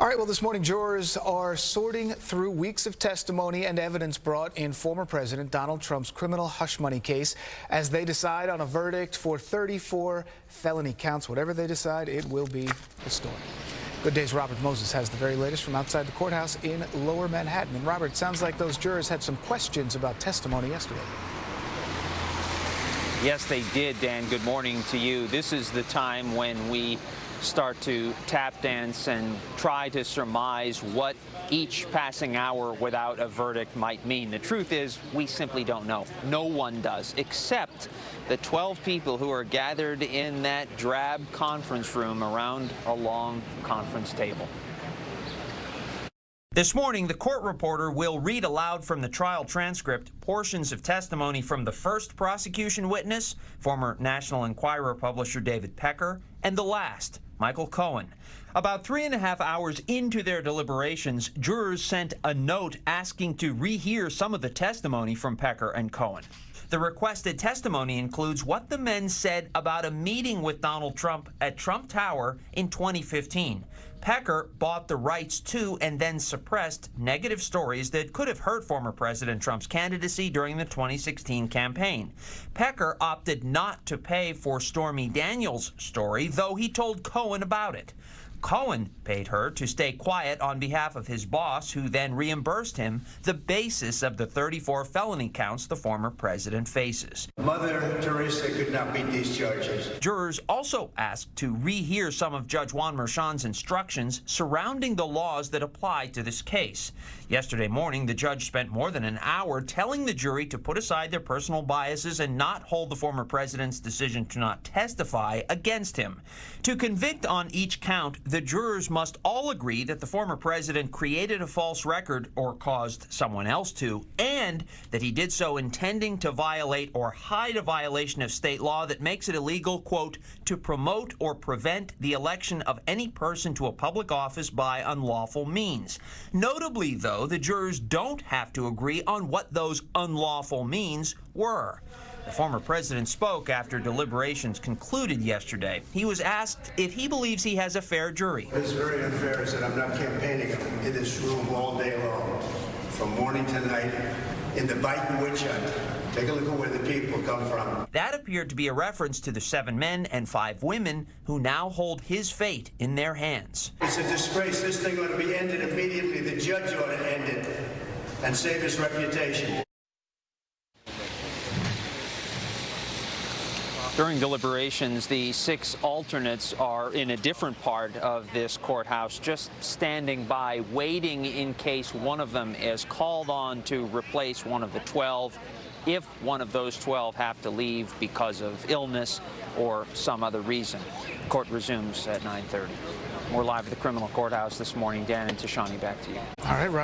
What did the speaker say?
All right, well, this morning, jurors are sorting through weeks of testimony and evidence brought in former President Donald Trump's criminal hush money case as they decide on a verdict for 34 felony counts. Whatever they decide, it will be a storm. Good Day's Robert Moses has the very latest from outside the courthouse in Lower Manhattan. And Robert, sounds like those jurors had some questions about testimony yesterday. Yes, they did, Dan. Good morning to you. This is the time when we start to tap dance and try to surmise what each passing hour without a verdict might mean. The truth is, we simply don't know. No one does, except the 12 people who are gathered in that drab conference room around a long conference table. This morning, the court reporter will read aloud from the trial transcript portions of testimony from the first prosecution witness, former National Enquirer publisher David Pecker, and the last, Michael Cohen. About 3.5 hours into their deliberations, jurors sent a note asking to rehear some of the testimony from Pecker and Cohen. The requested testimony includes what the men said about a meeting with Donald Trump at Trump Tower in 2015. Pecker bought the rights to and then suppressed negative stories that could have hurt former President Trump's candidacy during the 2016 campaign. Pecker opted not to pay for Stormy Daniels' story, though he told Cohen about it. Cohen paid her to stay quiet on behalf of his boss, who then reimbursed him the basis of the 34 felony counts the former president faces. Mother Teresa could not beat these charges. Jurors also asked to rehear some of Judge Juan Merchan's instructions surrounding the laws that apply to this case. Yesterday morning, the judge spent more than an hour telling the jury to put aside their personal biases and not hold the former president's decision to not testify against him. To convict on each count, the jurors must all agree that the former president created a false record or caused someone else to, and that he did so intending to violate or hide a violation of state law that makes it illegal, quote, to promote or prevent the election of any person to a public office by unlawful means. Notably, though, the jurors don't have to agree on what those unlawful means were. The former president spoke after deliberations concluded yesterday. He was asked if he believes he has a fair jury. It's very unfair that I'm not campaigning in this room all day long, from morning to night, in the Biden witch hunt. Take a look at where the people come from. That appeared to be a reference to the 7 men and 5 women who now hold his fate in their hands. It's a disgrace. This thing ought to be ended immediately. The judge ought to end it and save his reputation. During deliberations, the 6 alternates are in a different part of this courthouse, just standing by, waiting in case one of them is called on to replace one of the 12, if one of those 12 have to leave because of illness or some other reason. Court resumes at 9:30. We're live at the criminal courthouse this morning. Dan and Tashani, back to you. All right, Rob.